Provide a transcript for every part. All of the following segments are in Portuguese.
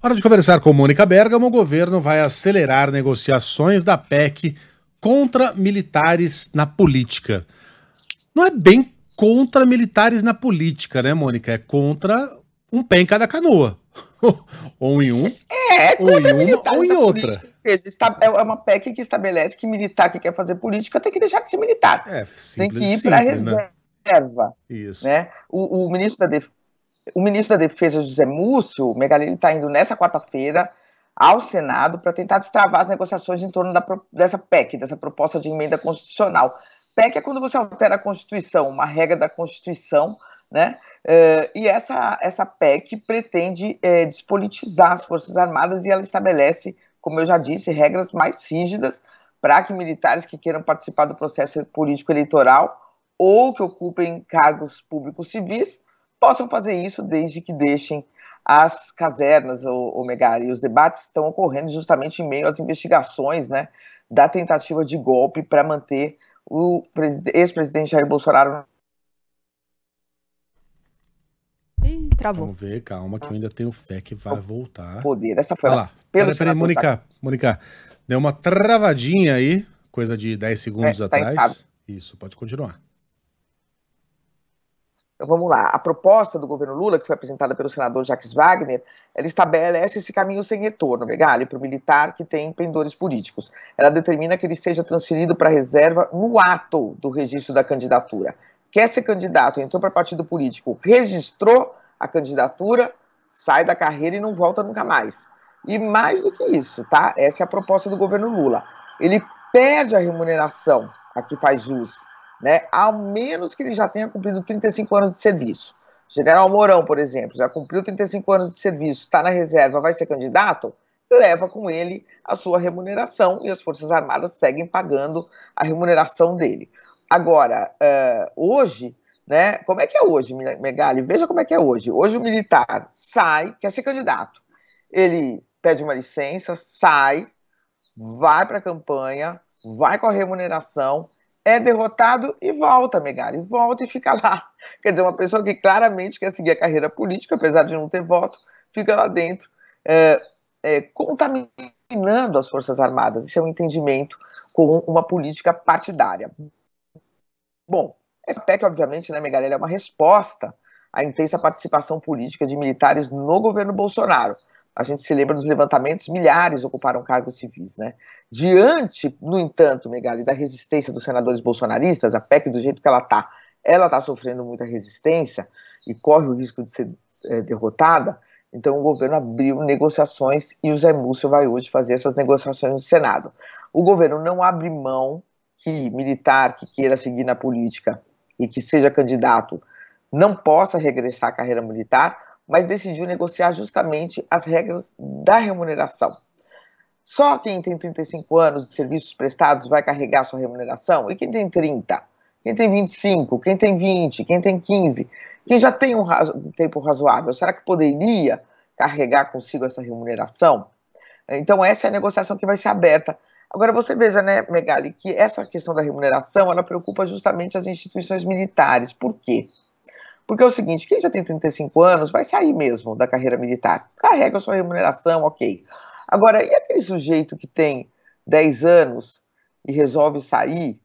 Hora de conversar com Mônica Bergamo. O governo vai acelerar negociações da PEC contra militares na política. Não é bem contra militares na política, né, Mônica? É contra um pé em cada canoa. Ou em um, ou em contra uma, ou militares em da outra. política. Ou seja, é uma PEC que estabelece que militar que quer fazer política tem que deixar de ser militar. É Tem que simples, ir para a simples, né? reserva. Isso. Né? O ministro da Defesa, José Múcio Megali, está indo nessa quarta-feira ao Senado para tentar destravar as negociações em torno dessa PEC, dessa proposta de emenda constitucional. PEC é quando você altera a Constituição, uma regra da Constituição, né? E essa PEC pretende despolitizar as Forças Armadas e ela estabelece, como eu já disse, regras mais rígidas para que militares que queiram participar do processo político eleitoral ou que ocupem cargos públicos civis possam fazer isso desde que deixem as casernas, o Megali. Os debates estão ocorrendo justamente em meio às investigações, né, da tentativa de golpe para manter o ex-presidente Jair Bolsonaro. Ih, travou. Vamos ver, calma, que eu ainda tenho fé que vai voltar. Poder. Essa foi Olha lá. Peraí, Mônica. Deu uma travadinha aí, coisa de 10 segundos atrás. Isso, pode continuar. Então vamos lá, a proposta do governo Lula, que foi apresentada pelo senador Jacques Wagner, ela estabelece esse caminho sem retorno, Megali, para o militar que tem pendores políticos. Ela determina que ele seja transferido para a reserva no ato do registro da candidatura. Quer ser candidato, entrou para partido político, registrou a candidatura, sai da carreira e não volta nunca mais. E mais do que isso, tá? Essa é a proposta do governo Lula. Ele perde a remuneração a que faz jus, né? Ao menos que ele já tenha cumprido 35 anos de serviço. General Mourão, por exemplo, já cumpriu 35 anos de serviço, está na reserva, vai ser candidato, leva com ele a sua remuneração e as Forças Armadas seguem pagando a remuneração dele. Agora, hoje, né, como é que é hoje, Megali? Veja como é que é hoje. Hoje o militar sai, quer ser candidato. Ele pede uma licença, sai, vai para a campanha, vai com a remuneração, é derrotado e volta, Megali, volta e fica lá. Quer dizer, uma pessoa que claramente quer seguir a carreira política, apesar de não ter voto, fica lá dentro, contaminando as Forças Armadas. Isso é um entendimento com uma política partidária. Bom, essa PEC, obviamente, né, Megali, é uma resposta à intensa participação política de militares no governo Bolsonaro. A gente se lembra dos levantamentos, milhares ocuparam cargos civis, né? Diante, no entanto, Megali, da resistência dos senadores bolsonaristas, a PEC, do jeito que ela está sofrendo muita resistência e corre o risco de ser derrotada. Então o governo abriu negociações e o Zé Múcio vai hoje fazer essas negociações no Senado. O governo não abre mão que militar que queira seguir na política e que seja candidato não possa regressar à carreira militar, mas decidiu negociar justamente as regras da remuneração. Só quem tem 35 anos de serviços prestados vai carregar sua remuneração? E quem tem 30? Quem tem 25? Quem tem 20? Quem tem 15? Quem já tem um tempo razoável, será que poderia carregar consigo essa remuneração? Então essa é a negociação que vai ser aberta. Agora você veja, né, Megali, que essa questão da remuneração, ela preocupa justamente as instituições militares. Por quê? Porque é o seguinte, quem já tem 35 anos vai sair mesmo da carreira militar. Carrega a sua remuneração, ok. Agora, e aquele sujeito que tem 10 anos e resolve sair,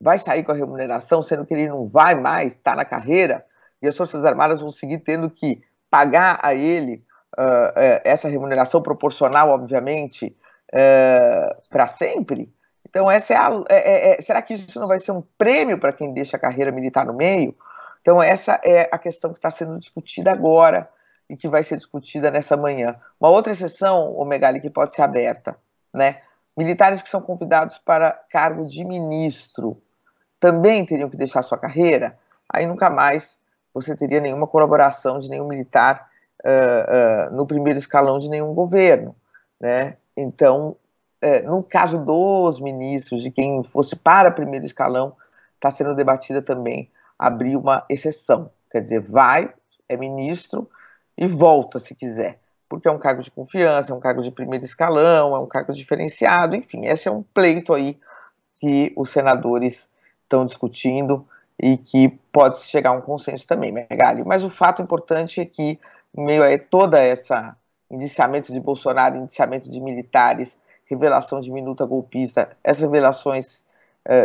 vai sair com a remuneração, sendo que ele não vai mais, está na carreira, e as Forças Armadas vão seguir tendo que pagar a ele essa remuneração proporcional, obviamente, para sempre? Então, será que isso não vai ser um prêmio para quem deixa a carreira militar no meio? Então essa é a questão que está sendo discutida agora e que vai ser discutida nessa manhã. Uma outra exceção, Megali, que pode ser aberta, né? Militares que são convidados para cargo de ministro também teriam que deixar sua carreira, aí nunca mais você teria nenhuma colaboração de nenhum militar no primeiro escalão de nenhum governo, né? Então, no caso dos ministros, de quem fosse para primeiro escalão, está sendo debatida também abrir uma exceção, quer dizer, vai, é ministro e volta se quiser, porque é um cargo de confiança, é um cargo de primeiro escalão, é um cargo diferenciado, enfim, esse é um pleito aí que os senadores estão discutindo e que pode chegar a um consenso também, Megali. Mas o fato importante é que, em meio a toda essa indiciamento de Bolsonaro, indiciamento de militares, revelação de minuta golpista, essas revelações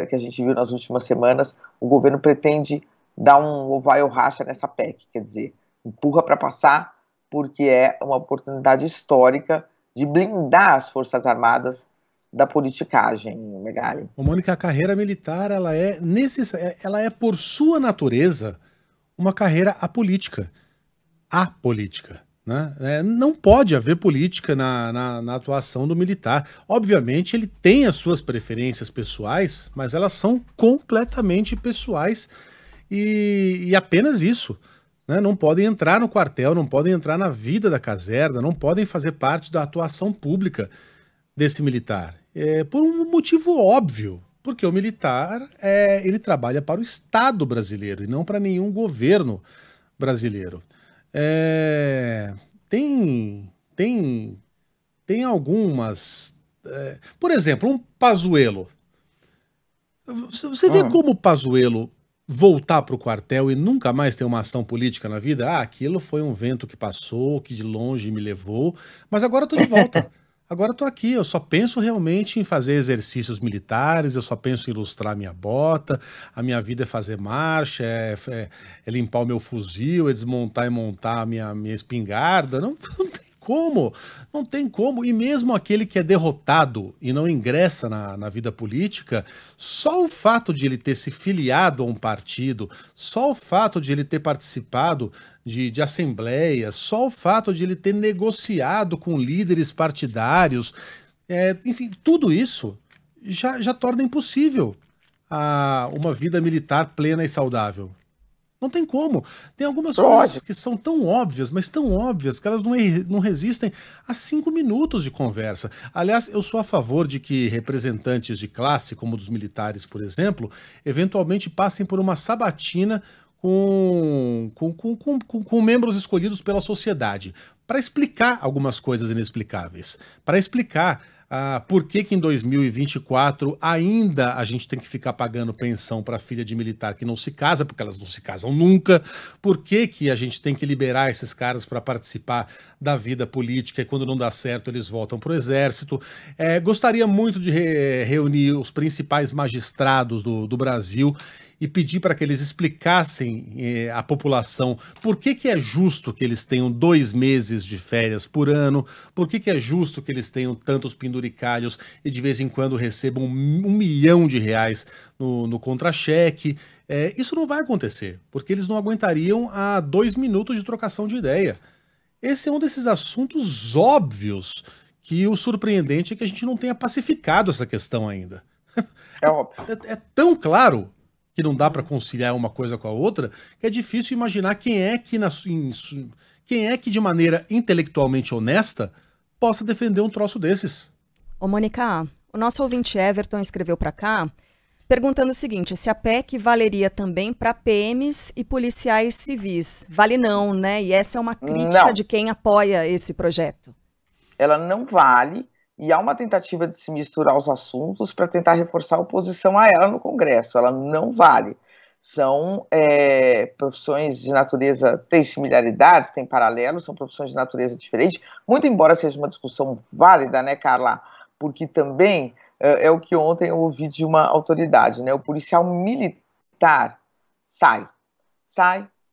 que a gente viu nas últimas semanas, o governo pretende dar um vai ou racha nessa PEC, quer dizer, empurra para passar, porque é uma oportunidade histórica de blindar as Forças Armadas da politicagem, Megali. Mônica, a carreira militar, ela é por sua natureza uma carreira apolítica. Né? Não pode haver política na atuação do militar. Obviamente, ele tem as suas preferências pessoais, mas elas são completamente pessoais e apenas isso. Né? Não podem entrar no quartel, não podem entrar na vida da caserna, não podem fazer parte da atuação pública desse militar. Por um motivo óbvio, porque o militar ele trabalha para o Estado brasileiro e não para nenhum governo brasileiro. Tem algumas... por exemplo, um Pazuello. Você vê como o Pazuello voltar para o quartel e nunca mais ter uma ação política na vida? Aquilo foi um vento que passou, que de longe me levou, mas agora eu tô de volta. Agora eu tô aqui, eu só penso realmente em fazer exercícios militares, eu só penso em ilustrar minha bota, a minha vida é fazer marcha, é limpar o meu fuzil, é desmontar e montar a minha espingarda. Não tem como. E mesmo aquele que é derrotado e não ingressa na vida política, só o fato de ele ter se filiado a um partido, só o fato de ele ter participado de assembleias, só o fato de ele ter negociado com líderes partidários, enfim, tudo isso já torna impossível uma vida militar plena e saudável. Não tem como. Tem algumas coisas que são tão óbvias, mas tão óbvias, que elas não resistem a 5 minutos de conversa. Aliás, eu sou a favor de que representantes de classe, como dos militares, por exemplo, eventualmente passem por uma sabatina com membros escolhidos pela sociedade, para explicar algumas coisas inexplicáveis, para explicar por que em 2024 ainda a gente tem que ficar pagando pensão para filha de militar que não se casa, porque elas não se casam nunca, por que a gente tem que liberar esses caras para participar da vida política e quando não dá certo eles voltam para o exército. Gostaria muito de reunir os principais magistrados do Brasil e pedir para que eles explicassem à população por que é justo que eles tenham 2 meses de férias por ano, por que é justo que eles tenham tantos penduricalhos e de vez em quando recebam R$1 milhão no contra-cheque. Isso não vai acontecer, porque eles não aguentariam 2 minutos de trocação de ideia. Esse é um desses assuntos óbvios que o surpreendente é que a gente não tenha pacificado essa questão ainda. É óbvio. É tão claro que não dá para conciliar uma coisa com a outra, que é difícil imaginar quem é que de maneira intelectualmente honesta possa defender um troço desses. Ô, Mônica, o nosso ouvinte Everton escreveu para cá perguntando o seguinte, se a PEC valeria também para PMs e policiais civis. Vale não, né? E essa é uma crítica de quem apoia esse projeto. Ela não vale. E há uma tentativa de se misturar os assuntos para tentar reforçar a oposição a ela no Congresso. Ela não vale. São profissões de natureza, tem similaridades, tem paralelos, são profissões de natureza diferente, muito embora seja uma discussão válida, né, Carla? Porque também é o que ontem eu ouvi de uma autoridade, né? O policial militar sai,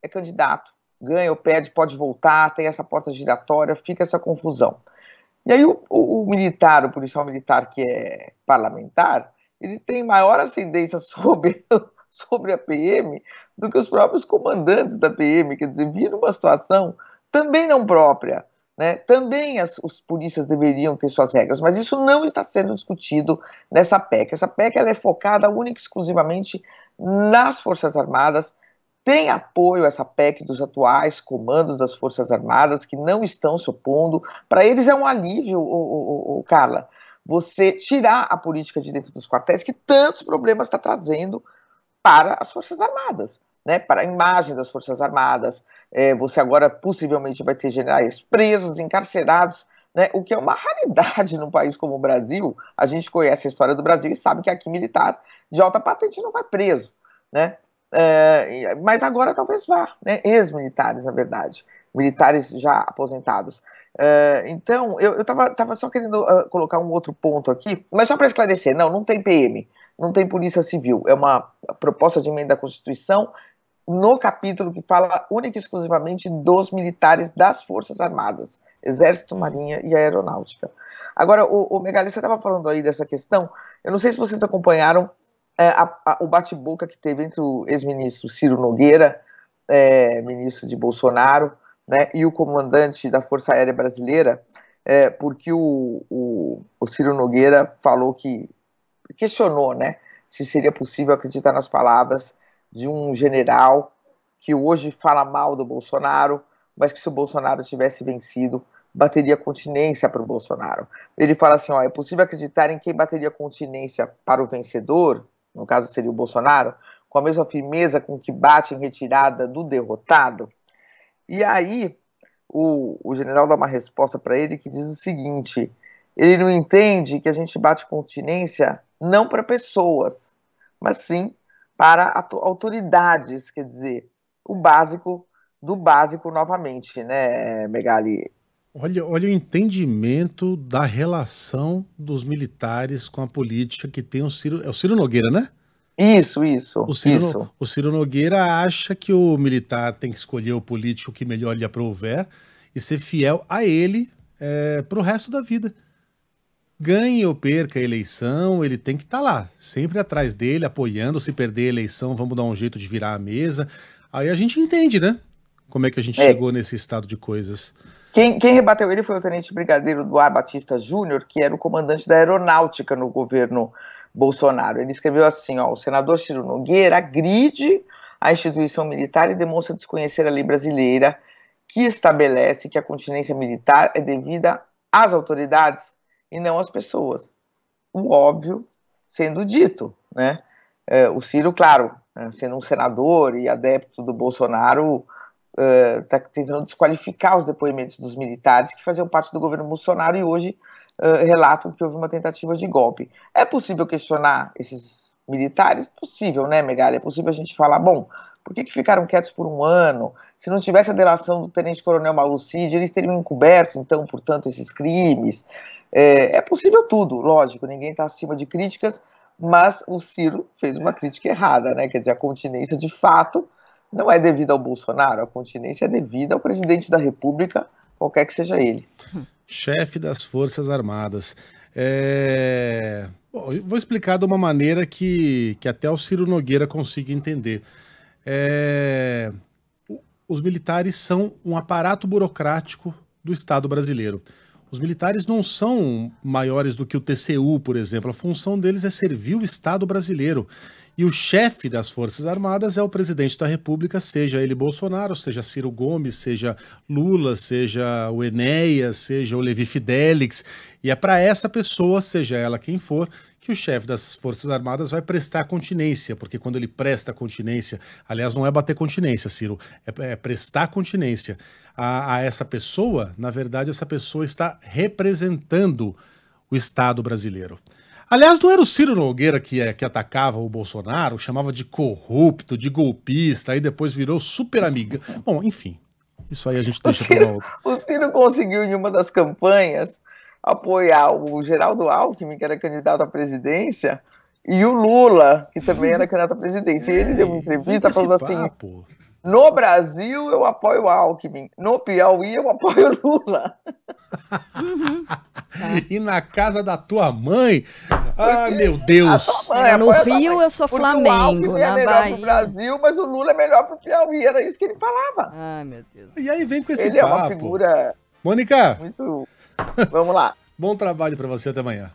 é candidato, ganha ou perde, pode voltar, tem essa porta giratória, fica essa confusão. E aí o policial militar que é parlamentar, ele tem maior ascendência sobre a PM do que os próprios comandantes da PM, quer dizer, vira uma situação também não própria, né? Também os polícias deveriam ter suas regras, mas isso não está sendo discutido nessa PEC. Essa PEC ela é focada única e exclusivamente nas Forças Armadas. Tem apoio essa PEC dos atuais comandos das Forças Armadas, que não estão se opondo. Para eles é um alívio, Carla, você tirar a política de dentro dos quartéis, que tantos problemas está trazendo para as Forças Armadas, né? Para a imagem das Forças Armadas. Você agora possivelmente vai ter generais presos, encarcerados, né? O que é uma raridade num país como o Brasil. A gente conhece a história do Brasil e sabe que aqui militar de alta patente não vai preso, né? Mas agora talvez vá, né? Ex-militares, na verdade. militares já aposentados. Então, eu estava só querendo colocar um outro ponto aqui, mas só para esclarecer, não tem PM, não tem Polícia Civil, é uma proposta de emenda à Constituição no capítulo que fala única e exclusivamente dos militares das Forças Armadas, Exército, Marinha e Aeronáutica. Agora, o Megali, você estava falando aí dessa questão, eu não sei se vocês acompanharam o bate-boca que teve entre o ex-ministro Ciro Nogueira, ministro de Bolsonaro, né, e o comandante da Força Aérea Brasileira, porque o Ciro Nogueira questionou, né, se seria possível acreditar nas palavras de um general que hoje fala mal do Bolsonaro, mas que se o Bolsonaro tivesse vencido, bateria continência para o Bolsonaro. Ele fala assim, é possível acreditar em quem bateria continência para o vencedor, no caso seria o Bolsonaro, com a mesma firmeza com que bate em retirada do derrotado? E aí, o general dá uma resposta para ele que diz o seguinte, ele não entende que a gente bate continência não para pessoas, mas sim para autoridades, quer dizer, o básico do básico novamente, né, Megali? Olha o entendimento da relação dos militares com a política que tem o Ciro... É o Ciro Nogueira, né? Isso. O Ciro Nogueira acha que o militar tem que escolher o político que melhor lhe aprouver e ser fiel a ele pro resto da vida. Ganhe ou perca a eleição, ele tem que estar lá, sempre atrás dele, apoiando. Se perder a eleição, vamos dar um jeito de virar a mesa. Aí a gente entende, né? Como é que a gente chegou nesse estado de coisas. Quem rebateu ele foi o tenente brigadeiro Eduardo Batista Júnior, que era o comandante da aeronáutica no governo Bolsonaro. Ele escreveu assim, o senador Ciro Nogueira agride a instituição militar e demonstra desconhecer a lei brasileira que estabelece que a continência militar é devida às autoridades e não às pessoas. O óbvio sendo dito, né? O Ciro, claro, sendo um senador e adepto do Bolsonaro, está tentando desqualificar os depoimentos dos militares que faziam parte do governo Bolsonaro e hoje relatam que houve uma tentativa de golpe. É possível questionar esses militares? Possível, né, Megali? É possível a gente falar, bom, por que ficaram quietos por um ano? Se não tivesse a delação do tenente-coronel Malucide, eles teriam encoberto, então, portanto, esses crimes. É possível tudo, lógico, ninguém está acima de críticas, mas o Ciro fez uma crítica errada, né? Quer dizer, a continência, de fato, não é devida ao Bolsonaro, a continência é devida ao presidente da República, qualquer que seja ele. Chefe das Forças Armadas. Bom, eu vou explicar de uma maneira que até o Ciro Nogueira consiga entender. Os militares são um aparato burocrático do Estado brasileiro. Os militares não são maiores do que o TCU, por exemplo. A função deles é servir o Estado brasileiro. E o chefe das Forças Armadas é o presidente da República, seja ele Bolsonaro, seja Ciro Gomes, seja Lula, seja o Enéas, seja o Levi Fidelix. E é para essa pessoa, seja ela quem for, que o chefe das Forças Armadas vai prestar continência, porque quando ele presta continência, aliás, não é bater continência, Ciro, é prestar continência a essa pessoa, na verdade, essa pessoa está representando o Estado brasileiro. Aliás, não era o Ciro Nogueira que atacava o Bolsonaro, chamava de corrupto, de golpista, aí depois virou super amiga. Bom, enfim, isso aí a gente deixa para uma outra. O Ciro conseguiu, em uma das campanhas, apoiar o Geraldo Alckmin, que era candidato à presidência, e o Lula, que também era candidato à presidência. E ele deu uma entrevista falando assim, no Brasil eu apoio o Alckmin, no Piauí eu apoio o Lula. E na casa da tua mãe? Ah, meu Deus! No Rio eu sou Flamengo, o Alckmin é melhor pro Brasil, mas o Lula é melhor pro Piauí, era isso que ele falava. Ai, meu Deus. E aí vem com esse papo. Ele é uma figura... Mônica! Muito... Vamos lá. Bom trabalho pra você, até amanhã.